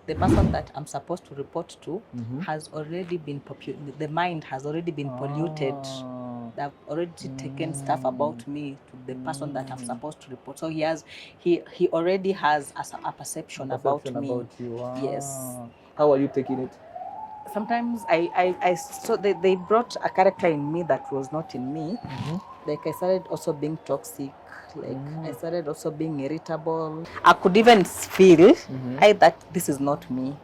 the person that I'm supposed to report to has already been the mind has already been polluted. They've already taken stuff about me to the person that I'm supposed to report. So he already has a perception about me. About you. Yes. How are you taking it? Sometimes so they brought a character in me that was not in me. Like I started also being toxic. Like I started also being irritable. I could even feel that this is not me.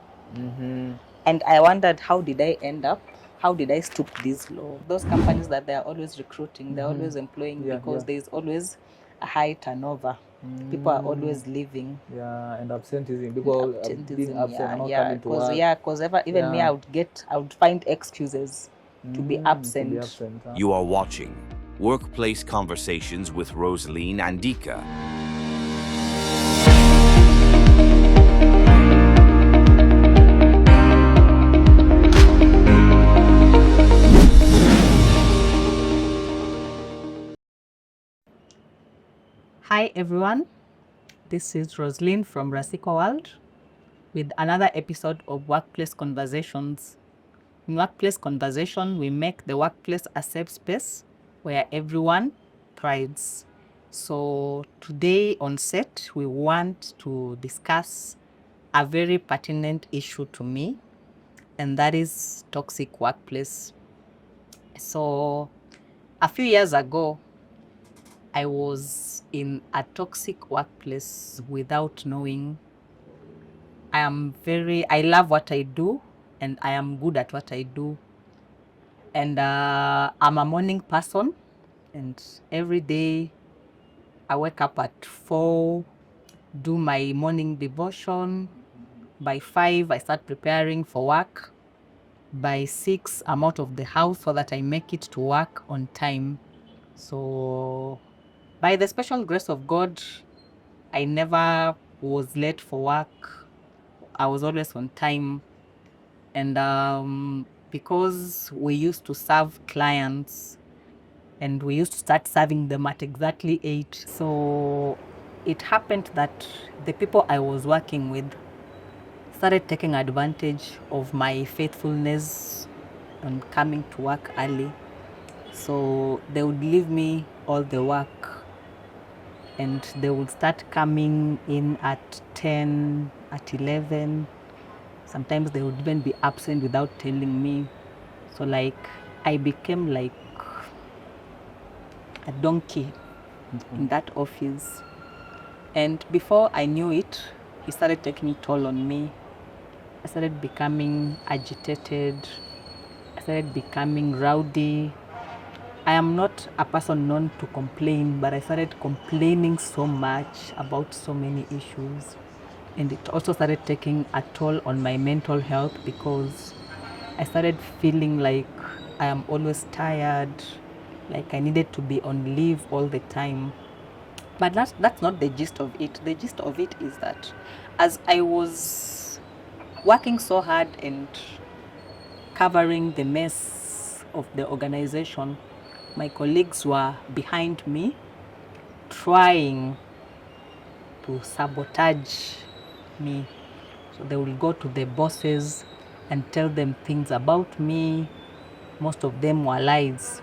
And I wondered, how did I end up? How did I stoop this low? Those companies that they are always recruiting, they're always employing because there is always a high turnover. People are always leaving. Yeah, and absenteeism. People being absent, not coming to work. Because even me, I would find excuses to be absent. You are watching Workplace Conversations with Rosaline and Dika. Hi everyone, this is Rosaline from Rasiko World with another episode of Workplace Conversations. In Workplace Conversation, we make the workplace a safe space where everyone thrives. So today on set, we want to discuss a very pertinent issue to me, and that is toxic workplace. So a few years ago, I was in a toxic workplace without knowing. I love what I do and I am good at what I do. And I'm a morning person, and every day I wake up at 4, do my morning devotion. By 5, I start preparing for work. By 6, I'm out of the house so that I make it to work on time. So by the special grace of God, I never was late for work. I was always on time. And because we used to serve clients and we used to start serving them at exactly 8, so it happened that the people I was working with started taking advantage of my faithfulness and coming to work early. So they would leave me all the work and they would start coming in at 10, at 11. Sometimes they would even be absent without telling me. So I became like a donkey in that office. And before I knew it, he started taking a toll on me. I started becoming agitated. I started becoming rowdy. I am not a person known to complain, but I started complaining so much about so many issues. And it also started taking a toll on my mental health because I started feeling like I am always tired, like I needed to be on leave all the time. But that's not the gist of it. The gist of it is that as I was working so hard and covering the mess of the organization, my colleagues were behind me trying to sabotage me. So they will go to the bosses and tell them things about me. Most of them were lies.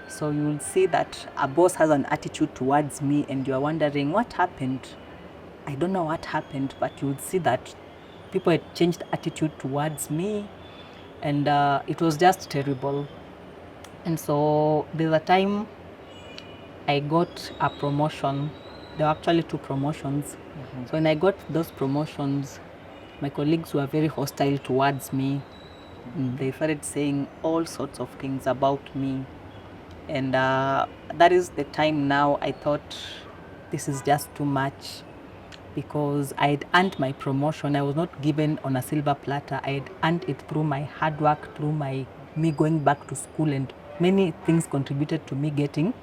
So you will see that a boss has an attitude towards me and you are wondering what happened. I don't know what happened, but you would see that people had changed attitude towards me, and it was just terrible. And so there's a time I got a promotion. There were actually 2 promotions. So when I got those promotions, my colleagues were very hostile towards me. They started saying all sorts of things about me. And that is the time now I thought this is just too much, because I had earned my promotion. I was not given on a silver platter. I had earned it through my hard work, through me going back to school, and many things contributed to me getting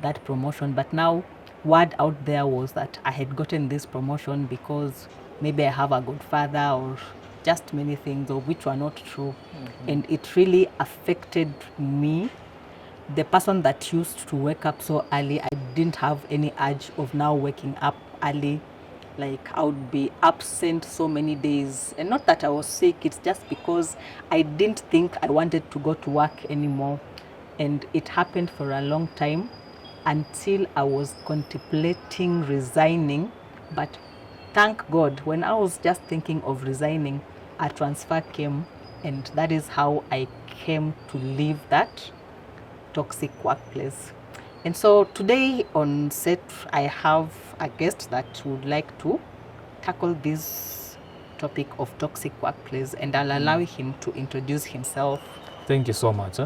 that promotion. But now word out there was that I had gotten this promotion because maybe I have a good father or just many things, of which were not true. And it really affected me. The person that used to wake up so early, I didn't have any urge of now waking up early. Like I would be absent so many days, and not that I was sick, it's just because I didn't think I wanted to go to work anymore. And it happened for a long time until I was contemplating resigning. But thank God, when I was just thinking of resigning, a transfer came, and that is how I came to leave that toxic workplace. And so today on set, I have a guest that would like to tackle this topic of toxic workplace, and I'll allow him to introduce himself. Thank you so much.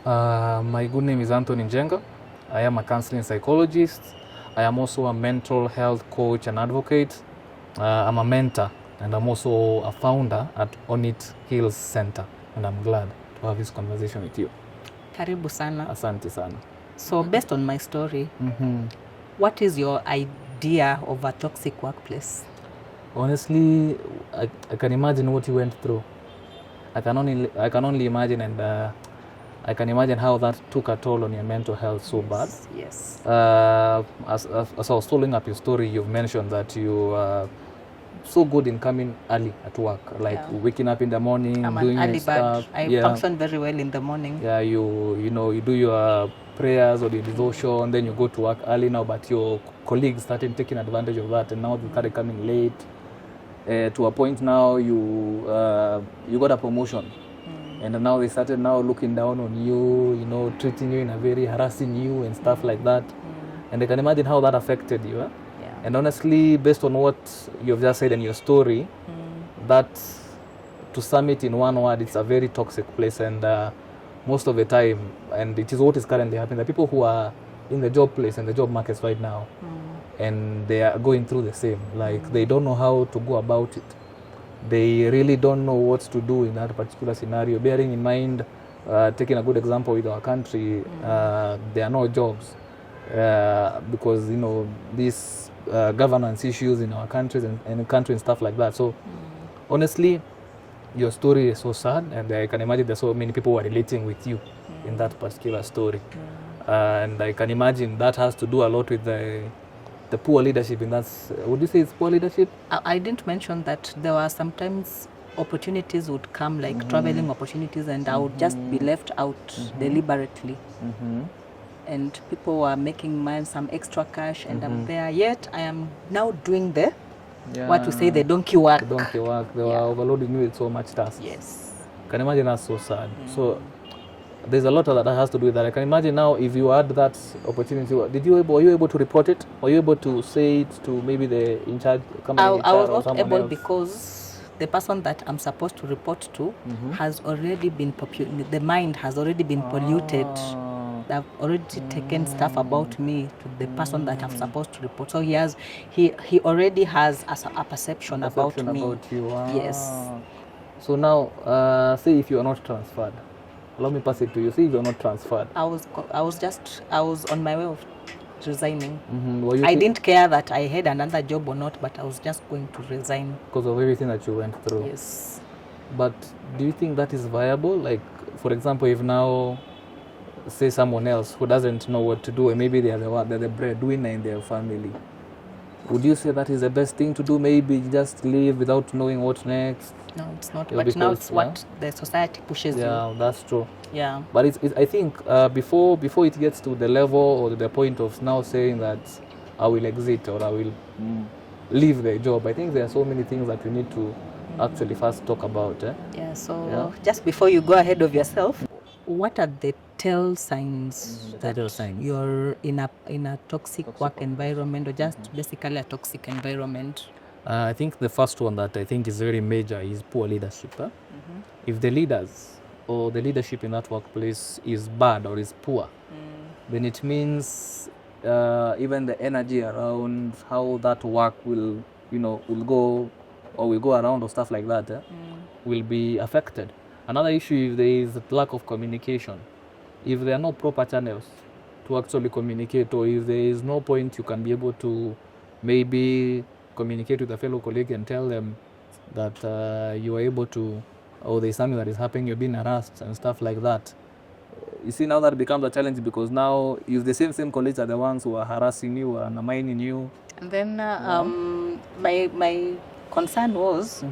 My good name is Anthony Njenga. I am a counseling psychologist. I am also a mental health coach and advocate. I'm a mentor, and I'm also a founder at Onit Hills Center, and I'm glad to have this conversation with you. Karibu sana. Asante sana. So based on my story, what is your idea of a toxic workplace? Honestly, I can imagine what you went through. I can only imagine, and I can imagine how that took a toll on your mental health so bad. Yes. As I was following up your story, you've mentioned that you are so good in coming early at work, like waking up in the morning, I'm doing an early stuff. bird. I function very well in the morning. Yeah, you do your prayers or your devotion, then you go to work early now, but your colleagues started taking advantage of that, and now they started coming late. To a point now you got a promotion, and now they started now looking down on you, treating you in a very harassing you and stuff like that. And I can imagine how that affected you. And honestly, based on what you've just said in your story, that, to sum it in one word, it's a very toxic place. And most of the time, and it is what is currently happening, the people who are in the job place and the job markets right now, and they are going through the same, like they don't know how to go about it. They really don't know what to do in that particular scenario, bearing in mind, taking a good example with our country, there are no jobs because these governance issues in our countries and country and stuff like that. So honestly, your story is so sad, and I can imagine there's so many people who are relating with you in that particular story. And I can imagine that has to do a lot with the poor leadership in that. Would you say it's poor leadership? I didn't mention that there were sometimes opportunities would come, like traveling opportunities, and I would just be left out deliberately. And people were making some extra cash, and I'm there, yet I am now doing the what to say, the donkey work. The donkey work. They were overloading you with so much tasks. Yes. Can you imagine? That's so sad. So there's a lot of that has to do with that. I can imagine now, if you had that opportunity, were you able to report it? Were you able to say it to maybe the in charge? I was not able because the person that I'm supposed to report to has already been the mind has already been polluted. They've already taken stuff about me to the person that I'm supposed to report. So he already has a perception about me. About you. Yes. So now, say if you are not transferred, allow me pass it to you. Say if you are not transferred. I was on my way of resigning. I didn't care that I had another job or not, but I was just going to resign because of everything that you went through. Yes. But do you think that is viable? Like, for example, if now, say someone else who doesn't know what to do, and maybe they're the breadwinner in their family, would you say that is the best thing to do? Maybe just leave without knowing what next? No, it's not. But now it's what the society pushes you. Yeah, that's true. Yeah. But I think before it gets to the level or the point of now saying that I will exit or I will leave the job, I think there are so many things that we need to actually first talk about. Yeah. So just before you go ahead of yourself, what are the tell signs that you're in a toxic work environment, or just basically a toxic environment? I think the first one that I think is very major is poor leadership. If the leaders or the leadership in that workplace is bad or is poor, then it means even the energy around how that work will go around or stuff like that will be affected. Another issue, if there is a lack of communication, if there are no proper channels to actually communicate, or if there is no point you can be able to maybe communicate with a fellow colleague and tell them that you are able to, or there's something that is happening, you're being harassed and stuff like that, you see now that becomes a challenge because now if the same colleagues are the ones who are harassing you, are undermining you. And then my concern was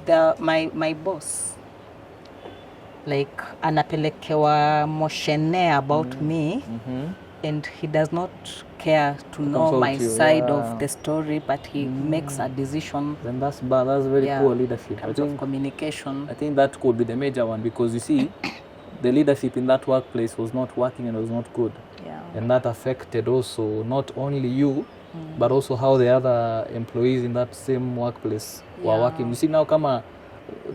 my boss, like anapelekewa moshene about me, and he does not care to know my side of the story, but he makes a decision. Then that's bad. That's very poor leadership. In terms of communication. I think that could be the major one because you see, the leadership in that workplace was not working and was not good. Yeah. And that affected also not only you, but also how the other employees in that same workplace were working. You see now, kama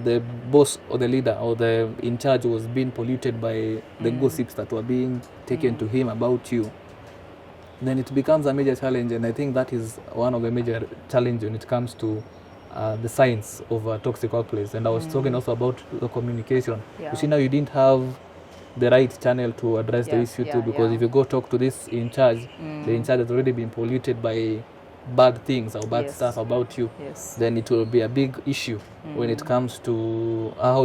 the boss or the leader or the in charge was being polluted by the gossips that were being taken to him about you, then it becomes a major challenge. And I think that is one of the major challenges when it comes to the signs of a toxic workplace. And I was talking also about the communication. You see now you didn't have the right channel to address the issue too, because if you go talk to this in charge, the in charge has already been polluted by bad things or bad stuff about you, then it will be a big issue when it comes to how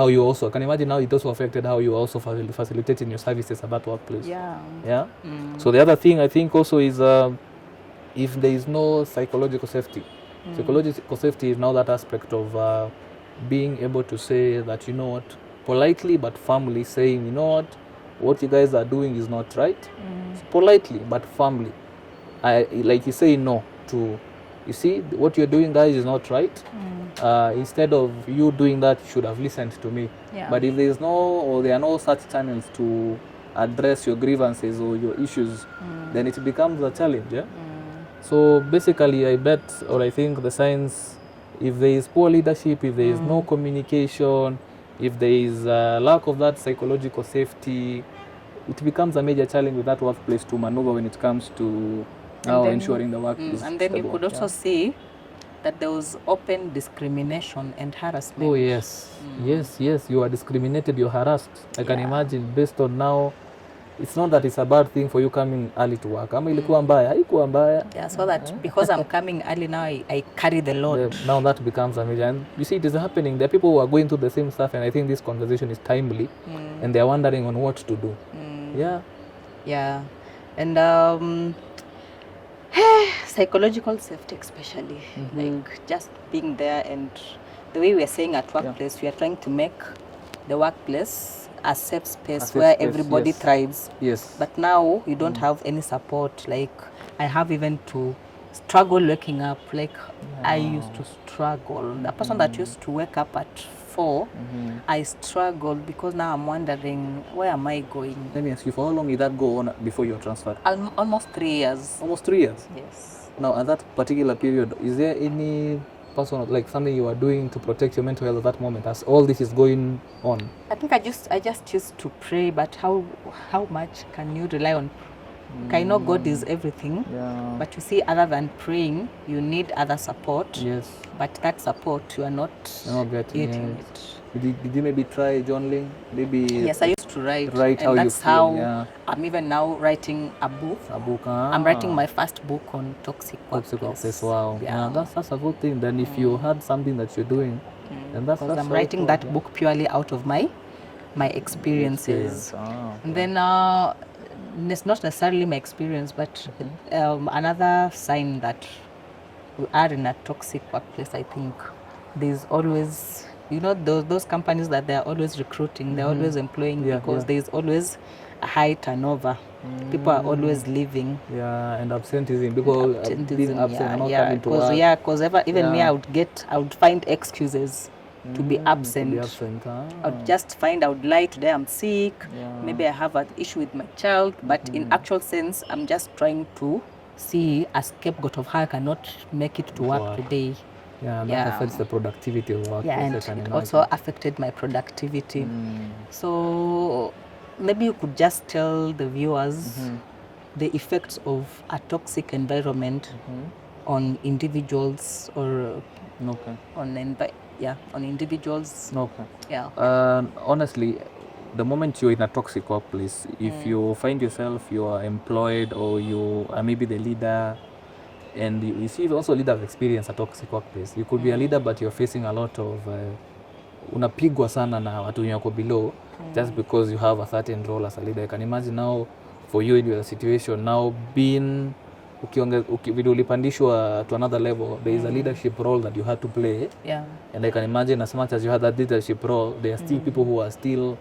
you also can imagine now it also affected how you also facilitating your services at that workplace. So the other thing I think also is if there is no psychological safety. Psychological safety is now that aspect of being able to say that, you know what, politely but firmly saying, you know what you guys are doing is not right. Politely but firmly. Like you say no to, you see, what you're doing, guys, is not right. Instead of you doing that, you should have listened to me. But if there are no such channels to address your grievances or your issues, then it becomes a challenge. So basically, I think the signs, if there is poor leadership, if there is no communication, if there is a lack of that psychological safety, it becomes a major challenge with that workplace to maneuver when it comes to ensuring the work is and then you could also see that there was open discrimination and harassment. Oh yes, yes, you are discriminated, you're harassed. I can imagine based on now, it's not that it's a bad thing for you coming early to work. Ilikuwa mbaya, haikuwa mbaya. So that because I'm coming early now, I carry the load. Now that becomes a major. And you see, it is happening. There are people who are going through the same stuff, and I think this conversation is timely, and they are wondering on what to do. And psychological safety especially, like just being there, and the way we are saying at workplace, we are trying to make the workplace a safe space where everybody thrives. But now you don't have any support. Like I have even to struggle waking up. Like I used to struggle. The person that used to wake up at 4, I struggled because now I'm wondering, where am I going? Let me ask you, for how long did that go on before you were transferred? Almost 3 years. Almost 3 years? Yes. Now, at that particular period, is there any personal, like something you are doing to protect your mental health at that moment as all this is going on? I think I just used to pray, but how much can you rely on? I know God is everything, but you see, other than praying, you need other support. But that support, you are not getting it. Did you maybe try journaling? Maybe. Yes, I used to write and how that's you feel. How I'm even now writing a book. I'm writing my first book on toxic workplace. Wow. That's a good thing. Then if you had something that you're doing, then that's I'm writing that book purely out of my experiences. And then it's not necessarily my experience, but another sign that we are in a toxic workplace, I think there's always, those companies that they're always recruiting, they're always employing because there's always a high turnover. People are always leaving. And absenteeism. People being absent and not coming to work. Because even me, I would find excuses to be absent. I would just I would lie, today I'm sick, maybe I have an issue with my child, but in actual sense, I'm just trying to see a scapegoat of how I cannot make it to work today. That affects the productivity of work. And it also affected my productivity. So maybe you could just tell the viewers the effects of a toxic environment on individuals or on individuals. Honestly, the moment you're in a toxic workplace, if you find yourself, you are employed or you are maybe the leader, and you see also leaders experience a toxic workplace. You could be a leader, but you're facing a lot of unapigwa sana na watu wenye wako below. just because you have a certain role as a leader. I can imagine now for you in your situation now being vile ulipandishwa to another level, there is a leadership role that you had to play. Yeah. And I can imagine as much as you had that leadership role, there are still people who are still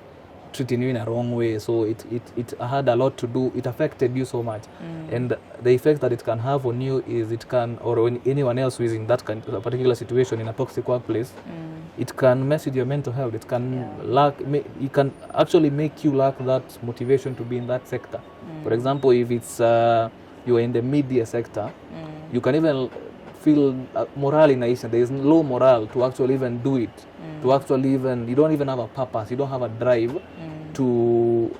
treating you in a wrong way. So it had a lot to do. It affected you so much. And the effect that it can have on you is it can, or on anyone else who is in that a particular situation in a toxic workplace, it can mess with your mental health. It can it can actually make you lack that motivation to be in that sector. For example, if it's you are in the media sector, you can even feel morale in Asia. There is low morale to actually even do it. To actually even, you don't even have a purpose. You don't have a drive to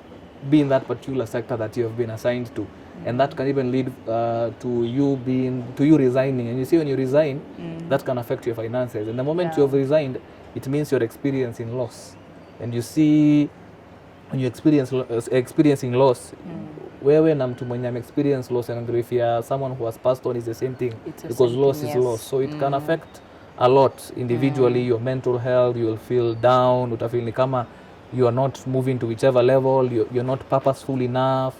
be in that particular sector that you have been assigned to. And that can even lead to you resigning. And you see, when you resign, that can affect your finances. And the moment you have resigned, it means you're experiencing loss. And you see, when you experiencing loss, wewe na mtu mwenye experience loss, and if you are someone who has passed on, is the same thing, because loss is loss. So it can affect a lot individually, your mental health. You will feel down, utafeel ni kama you are not moving to whichever level, you're not purposeful enough.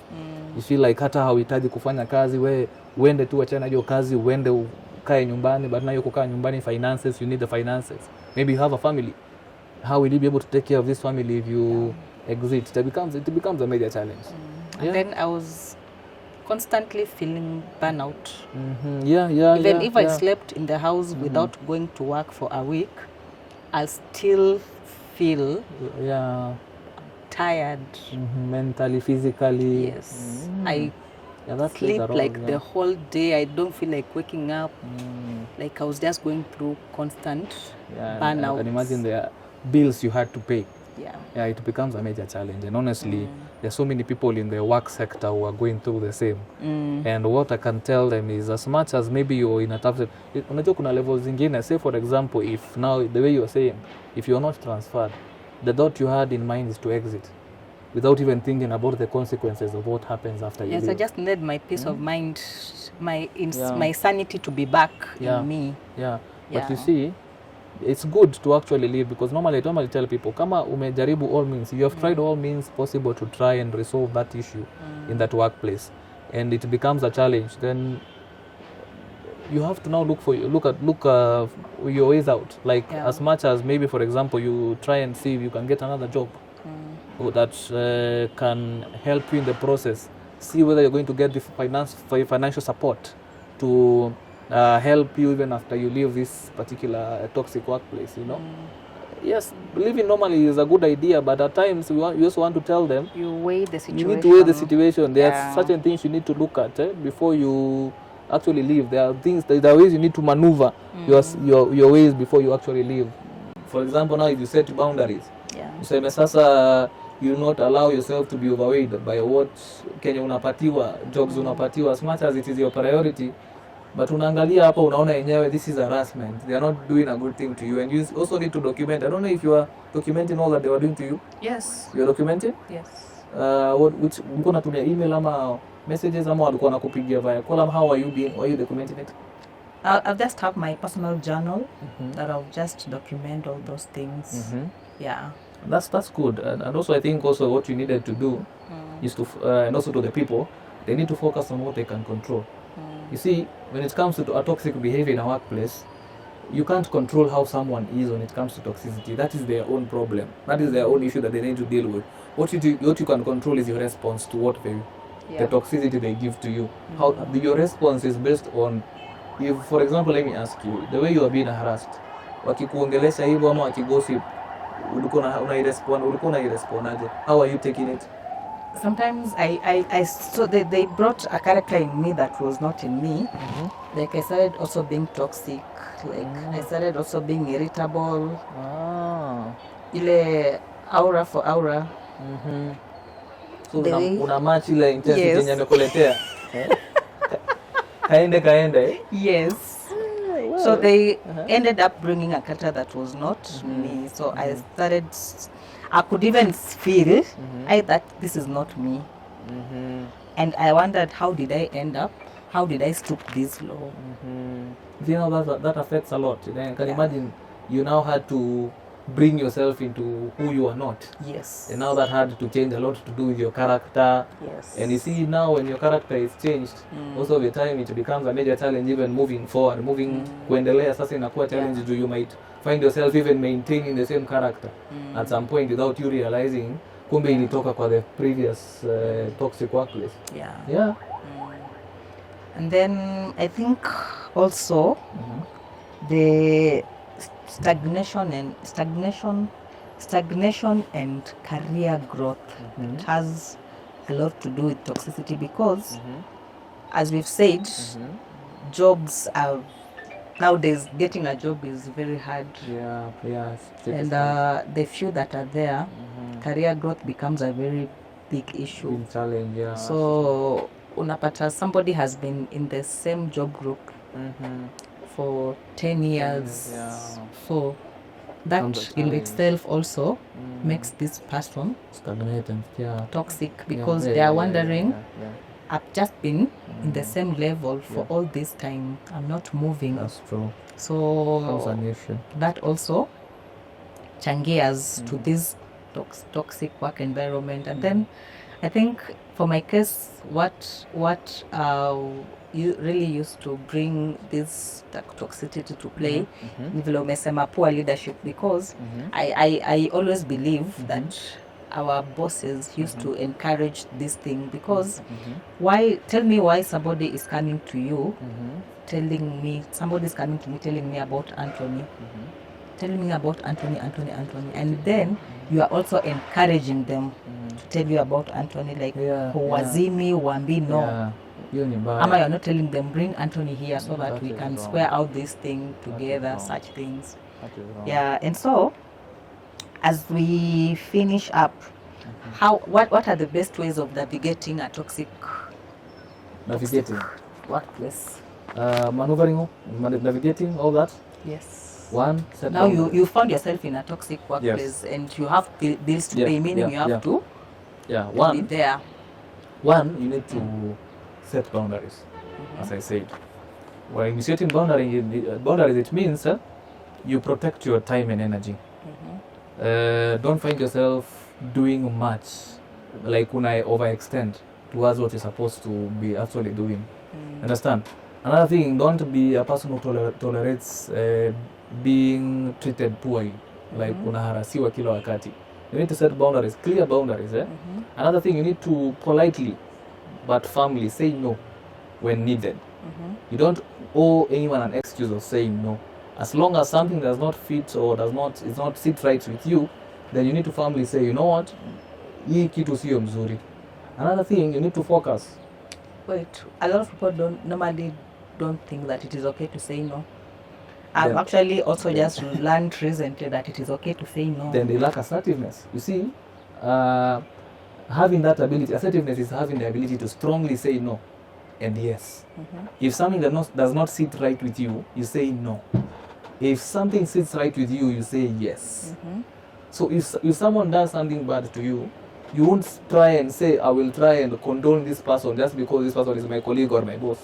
You feel like hata hauhitaji kufanya kazi, uende tu achana hiyo kazi, uende ukae nyumbani. But now you kukaa nyumbani, finances, you need the finances. Maybe you have a family. How will you be able to take care of this family if you exit? It becomes a major challenge. And then I was constantly feeling burnout. Even if I slept in the house without going to work for a week, I still feel tired. Mentally, physically. Yes. I sleep like the whole day. I don't feel like waking up. Like I was just going through constant burnout. I can imagine the bills you had to pay. Yeah, it becomes a major challenge. And honestly, there's so many people in the work sector who are going through the same. And what I can tell them is, as much as maybe you're in a tough, unajua kuna levels zingine. Say for example, if now the way you're saying, if you're not transferred, the thought you had in mind is to exit without even thinking about the consequences of what happens after you leave. I just need my peace of mind, my sanity to be back in me. But you see, it's good to actually leave, because normally I tell people, kama umejaribu all means, you have tried all means possible to try and resolve that issue in that workplace, and it becomes a challenge, then you have to now look your ways out. Like as much as maybe, for example, you try and see if you can get another job that can help you in the process. See whether you're going to get the financial support to help you even after you leave this particular toxic workplace, you know. Yes, leaving normally is a good idea, but at times you also want to tell them, you weigh the situation. You need to weigh the situation. There are certain things you need to look at before you actually leave. There are ways you need to maneuver your ways before you actually leave. For example, now if you set boundaries, you say sasa you not allow yourself to be overweight by what Kenya unapatiwa, jobs unapatiwa, as much as it is your priority. But unaangalia hapa unaona yenyewe this is harassment. They are not doing a good thing to you, and you also need to document. I don't know if you are documenting all that they were doing to you. Yes. You are documenting? Yes. Which mko natumia email ama messages ama walikuwa nakupigia via call? How are you documenting it? I'll just have my personal journal that I'll just document all those things. Yeah. That's good. And also I think also what you needed to do is to and also to the people, they need to focus on what they can control. You see, when it comes to a toxic behavior in a workplace, you can't control how someone is when it comes to toxicity. That is their own problem. That is their own issue that they need to deal with. What you can control is your response to what the toxicity they give to you. How your response is based on, if, for example, let me ask you, the way you are being harassed, wakikuongelesha hivyo ama wakigossip, ulikuwa unairespond aje? How are you taking it? Sometimes so they brought a character in me that was not in me. Like I started also being toxic. Like I started also being irritable. Ile aura for aura. So una match ile intensity yenye amekuletea. Kaende. Yes. So they ended up bringing a character that was not me. So I could even feel that this is not me. And I wondered, how did I end up? How did I stoop this low? You know, that affects a lot. Then can imagine you now had to bring yourself into who you are not. Yes. And now that had to change a lot to do with your character. Yes. And you see now when your character is changed, most of the time it becomes a major challenge even moving forward. Kuendelea sasa inakuwa challenge juu you might find yourself even maintaining the same character at some point without you realizing kumbe ilitoka kwa the previous toxic workplace. Yeah. And then I think also the stagnation and career growth it has a lot to do with toxicity because as we've said jobs are nowadays getting a job is very hard. And the few that are there career growth becomes a very big issue. Big challenge, So unapata somebody has been in the same job group for 10 years. So that in itself also makes this person stagnated, toxic because they are wondering, I've just been in the same level for all this time. I'm not moving. That's true. So an issue. that also changias to this toxic work environment. And then I think for my case, what you really used to bring this toxicity to play ni vile umesema poor leadership because I always believe that our bosses used to encourage this thing because tell me why somebody is coming to you telling me about Anthony telling me about Anthony and then you are also encouraging them to tell you about Anthony like huwazimi wambi no ama you're not telling them bring Anthony here so that we can square out this thing together, such things. And so as we finish up, what are the best ways of navigating a toxic workplace? Maneuvering, navigating all that. Yes. One. Now you found yourself in a toxic workplace and you have bills to pay, meaning you have to be there. One, you need to set boundaries, as I said. When you setting boundaries, it means you protect your time and energy. Don't find yourself doing much, like when I overextend towards what you're supposed to be actually doing. Understand? Another thing, don't be a person who tolerates being treated poorly, like unaharasiwa kila wakati. You need to set boundaries, clear boundaries. Another thing, you need to politely but firmly say no when needed. You don't owe anyone an excuse of saying no. As long as something does not fit or does not sit right with you, then you need to firmly say, you know what, hii kitu sio mzuri. Another thing, you need to focus. Wait, a lot of people normally don't think that it is okay to say no. I've actually also just learned recently that it is okay to say no. Then they lack assertiveness. You see, having that ability, assertiveness is having the ability to strongly say no and yes. If something does not sit right with you, you say no. If something sits right with you, you say yes. So if someone does something bad to you, you won't try and say, I will try and condone this person just because this person is my colleague or my boss.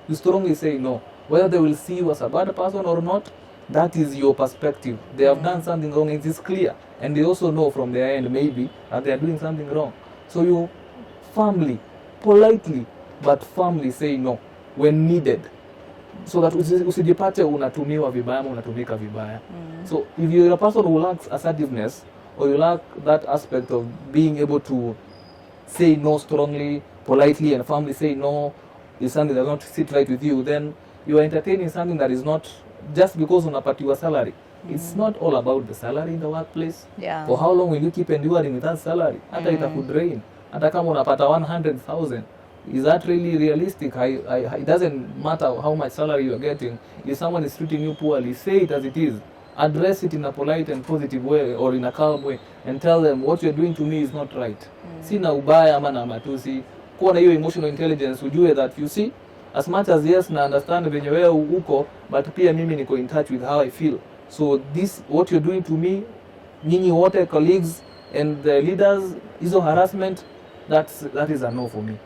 You strongly say no. Whether they will see you as a bad person or not, that is your perspective. They have done something wrong, it is clear. And they also know from their end maybe that they are doing something wrong. So you firmly, politely, but firmly say no when needed. So that usijipate unatumiwa vibaya ama unatumika vibaya. So if you're a person who lacks assertiveness or you lack that aspect of being able to say no strongly, politely and firmly say no, if something does not sit right with you, then you are entertaining something that is not just because unapatiwa salary. It's not all about the salary in the workplace. For how long will you keep enduring with that salary? Hata itakudrain. Hata kama unapata 100,000. Is that really realistic? It doesn't matter how much salary you are getting. If someone is treating you poorly, say it as it is. Address it in a polite and positive way or in a calm way and tell them what you're doing to me is not right. Sina ubaya ama na matusi. Kuwa na hiyo emotional intelligence, ujue that you see, as much as yes na understand venye wewe uko, but pia mimi niko in touch with how I feel. So this, what you're doing to me, nyinyi wote colleagues and the leaders, hizo harassment, that is a no for me.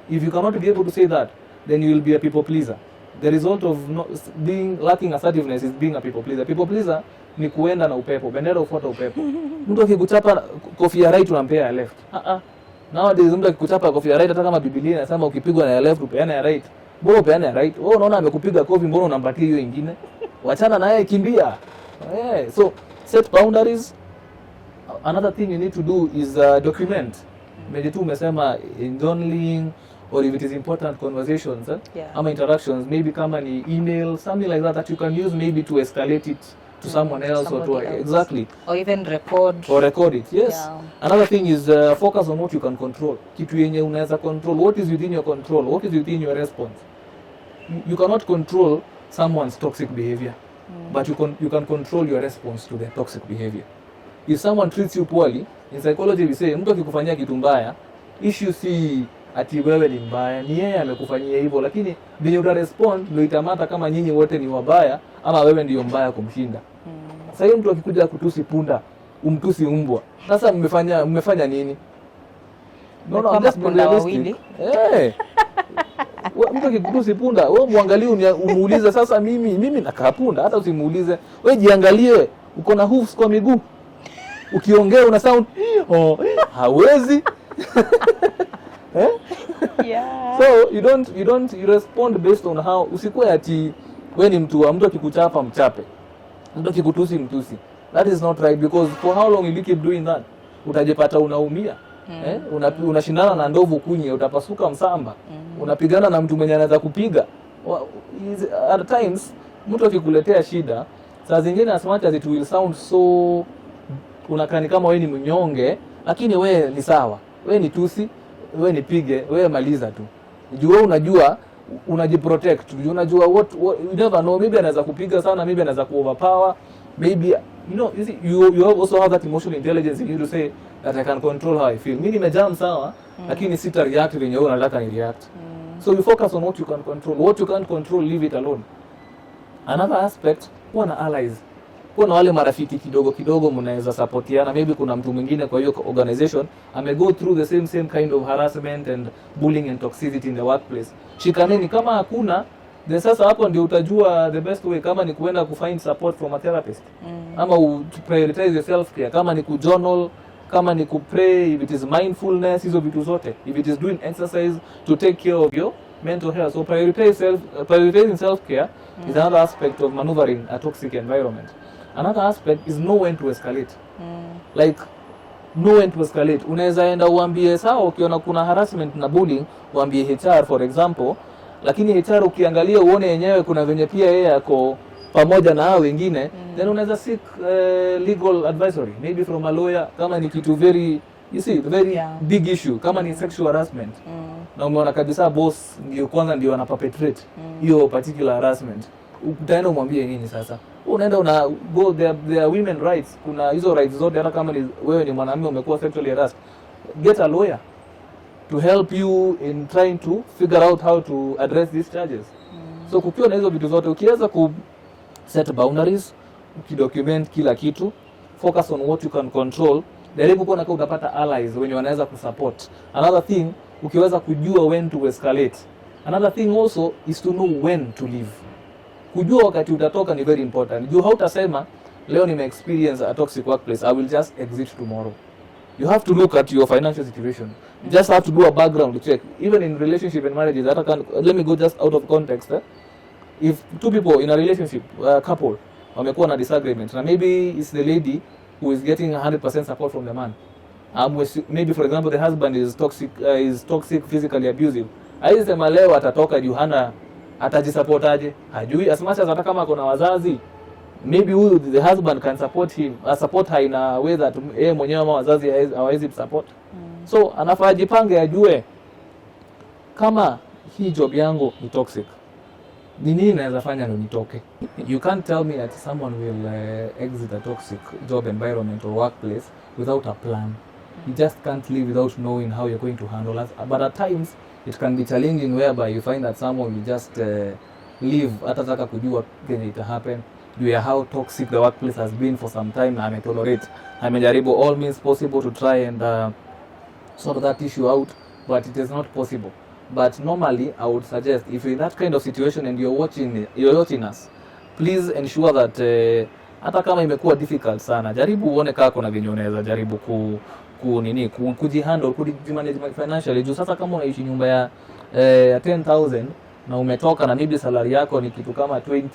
If you cannot be able to say that, then you will be a people pleaser. The result of lacking assertiveness is being a people pleaser. People pleaser ni kuenda na upepo, bendera ufuata upepo. Mtu akikuchapa kofia ya right unampea ya left. Nowadays mtu akikuchapa kofia ya right, hata kama Biblia inasema ukipigwa na ya left upeane ya right, mbona upeane ya right? Wewe unaona amekupiga kofi, mbona unampatia hiyo nyingine? Wachana naye, kimbia. So set boundaries. Another thing you need to do is document. Maybe tu umesema in journaling, or if it is important conversations, ama interactions, maybe kama ni email, something like that you can use maybe to escalate it to someone else or to exactly, or even record it. Yes. Another thing is focus on what you can control. Kitu yenye unaweza control, what is within your control, what is within your response. You cannot control someone's toxic behavior, but you can control your response to their toxic behavior. If someone treats you poorly, in psychology we say mtu akikufanyia kitu mbaya, issue si ati wewe ni mbaya, ni yeye amekufanyia hivyo, lakini vile uta respond ndio itamata kama nyinyi wote ni wabaya ama wewe ndio mbaya kumshinda. Sasa hiyo mtu akikuja kutusi punda, umtusi umbwa, sasa mmefanya nini? No, just punda wawili. Mtu akikutusi punda, wewe muangalie, umuulize sasa mimi nakaa punda, hata usimuulize. Wewe jiangalie, uko na hoofs kwa miguu. Ukiongea una sound hawezi. So you respond based on how. Usikuwe ati wewe ni mtu akikuchapa mchape, mtu akikutusi mtusi. That is not right, because for how long will you keep doing that? Utajipata unaumia. Unashindana na ndovu kunye, utapasuka msamba. Unapigana na mtu mwenye anaweza kupiga. At times mtu akikuletea shida, saa zingine as much as it will sound so, unakani kama wewe ni mnyonge, lakini wewe ni sawa. Wewe ni tusi, wewe nipige, wewe maliza tu. Jua unajua unajiprotect. Unajua what you never know, maybe anaweza kupiga sana, maybe anaweza kuoverpower, maybe you also have that emotional intelligence in you to say that I can control how I feel. Mimi nimejam sawa, lakini sita react venye wewe unataka ni react. So you focus on what you can control. What you can't control, leave it alone. Another aspect, kuwa na allies. Kuwa na wale marafiki kidogo mnaweza supportiana. Maybe kuna mtu mwingine kwa hiyo organization go through the same kind of harassment and bullying and toxicity in the workplace. Shikaneni. Kama hakuna, then sasa hapo ndio utajua the best way, kama ni kuenda kufind support from a therapist, ama prioritize your self care, kama ni kujournal, kama ni kupray, if it is mindfulness, hizo vitu zote, if it is doing exercise to take care of your mental health. So prioritizing self care is another aspect of maneuvering a toxic environment. Another aspect is know when to escalate. Like know when to escalate. Unaweza enda uambie sawa, ukiona kuna harassment na bullying, uambie HR for example, lakini HR ukiangalia uone yenyewe kuna venye pia yeye ako pamoja na hao wengine, then unaweza seek legal advisory, maybe from a lawyer, kama ni kitu very big issue, kama ni sexual harassment. Na umeona kabisa boss ndio ana perpetrate hiyo particular harassment. Utaenda umwambie nini sasa? Unaenda go there women rights, kuna hizo rights zote, hata kama wewe ni mwanamume umekuwa sexually harassed, get a lawyer to help you in trying to figure out how to address these charges. So kukiwa na hizo vitu zote, ukiweza ku set boundaries, ukidocument kila kitu, focus on what you can control, jaribu kuona kama utapata allies wenye wanaweza kusupport. Another thing, ukiweza kujua when to escalate. Another thing also is to know when to leave. Kujua wakati utatoka ni very important. Juu hautasema leo nime experience a toxic workplace, I will just exit tomorrow. You have to look at your financial situation. You just have to do a background check. Even in relationship and marriages, let me go just out of context. If two people in a relationship, couple, wamekuwa na disagreement, na maybe it's the lady who is getting 100% support from the man. Maybe for example the husband is toxic, physically abusive. Aisema leo atatoka juu hana atajisupportaje? Hajui. As much as hata kama kuna wazazi, maybe the husband can support her in a way that yeye mwenyewe ama wazazi hawezi support. So anafaa jipange, ajue kama hii job yangu ni toxic, ni nini naweza fanya ndio nitoke. You can't tell me that someone will exit a toxic job environment or workplace without a plan. You just can't live without knowing how you're going to handle it. But at times it can be challenging, whereby you find that someone will just leave hata taka kujua kenye ita happen, due to how toxic the workplace has been for some time, na ametolerate, amejaribu all means possible to try and sort that issue out, but it is not possible. But normally I would suggest, if you're in that kind of situation and you're watching us, please ensure that hata kama imekuwa difficult sana, jaribu uone kama kuna venye unaweza jaribu kujihandle, kujimanage financially. Juu sasa kama unaishi nyumba ya 10,000 na umetoka na maybe salary yako ni kitu kama 20,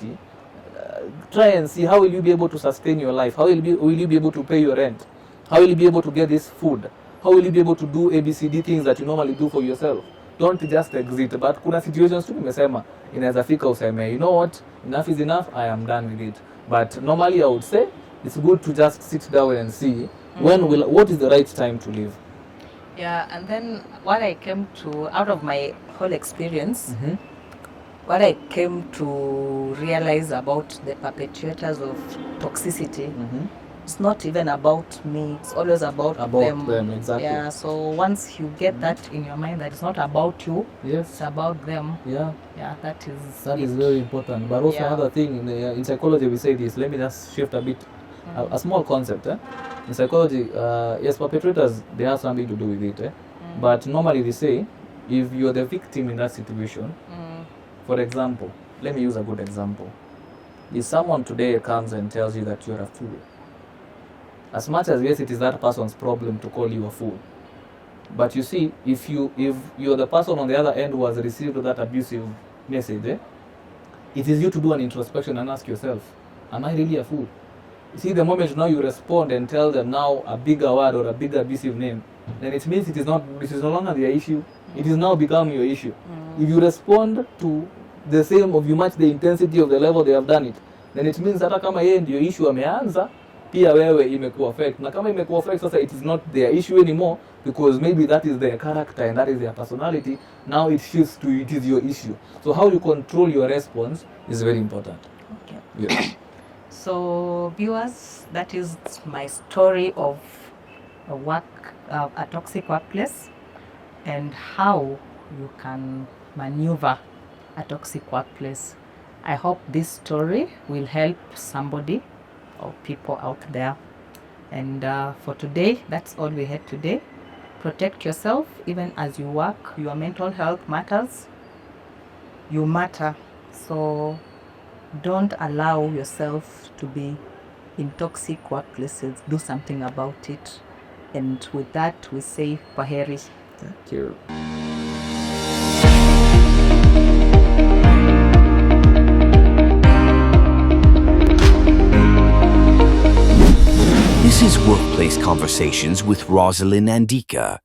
try and see how will you be able to sustain your life, how will you be able to pay your rent, how will you be able to get this food, how will you be able to do ABCD things that you normally do for yourself. Don't just exit. But kuna situations tu nimesema inaweza fika useme, you know what, enough is enough, I am done with it. But normally I would say it's good to just sit down and see what is the right time to leave. Yeah, and then what I came to, out of my whole experience, what I came to realize about the perpetrators of toxicity, it's not even about me, it's always about them. Exactly. Yeah, so once you get that in your mind that it's not about you, Yes. it's about them. Yeah. Yeah, that is very important. But also another thing in psychology we say this, let me just shift a bit, a small concept. In psychology, yes, perpetrators, they have something to do with it. But normally they say, if you're the victim in that situation, for example, let me use a good example. If someone today comes and tells you that you're a fool, as much as yes, it is that person's problem to call you a fool. But you see, if you're the person on the other end who has received that abusive message, it is you to do an introspection and ask yourself, am I really a fool? You see, the moment now you respond and tell them now a bigger word or a bigger abusive name, then it means it is no longer their issue. It is now become your issue. If you respond to the same, of you match the intensity of the level they have done it, then it means hata kama yeye ndio issue ameanza, pia wewe imekuwa affect. Na kama imekuwa affect, sasa it is not their issue anymore, because maybe that is their character and that is their personality. Now it shifts to it is your issue. So how you control your response is very important. Okay. Yes. So viewers, that is my story of a toxic workplace and how you can maneuver a toxic workplace. I hope this story will help somebody or people out there. And for today, that's all we had today. Protect yourself even as you work. Your mental health matters. You matter. So don't allow yourself to be in toxic workplaces. Do something about it. And with that, we say kwaheri. Thank you. This is Workplace Conversations with Rosalind and Dika.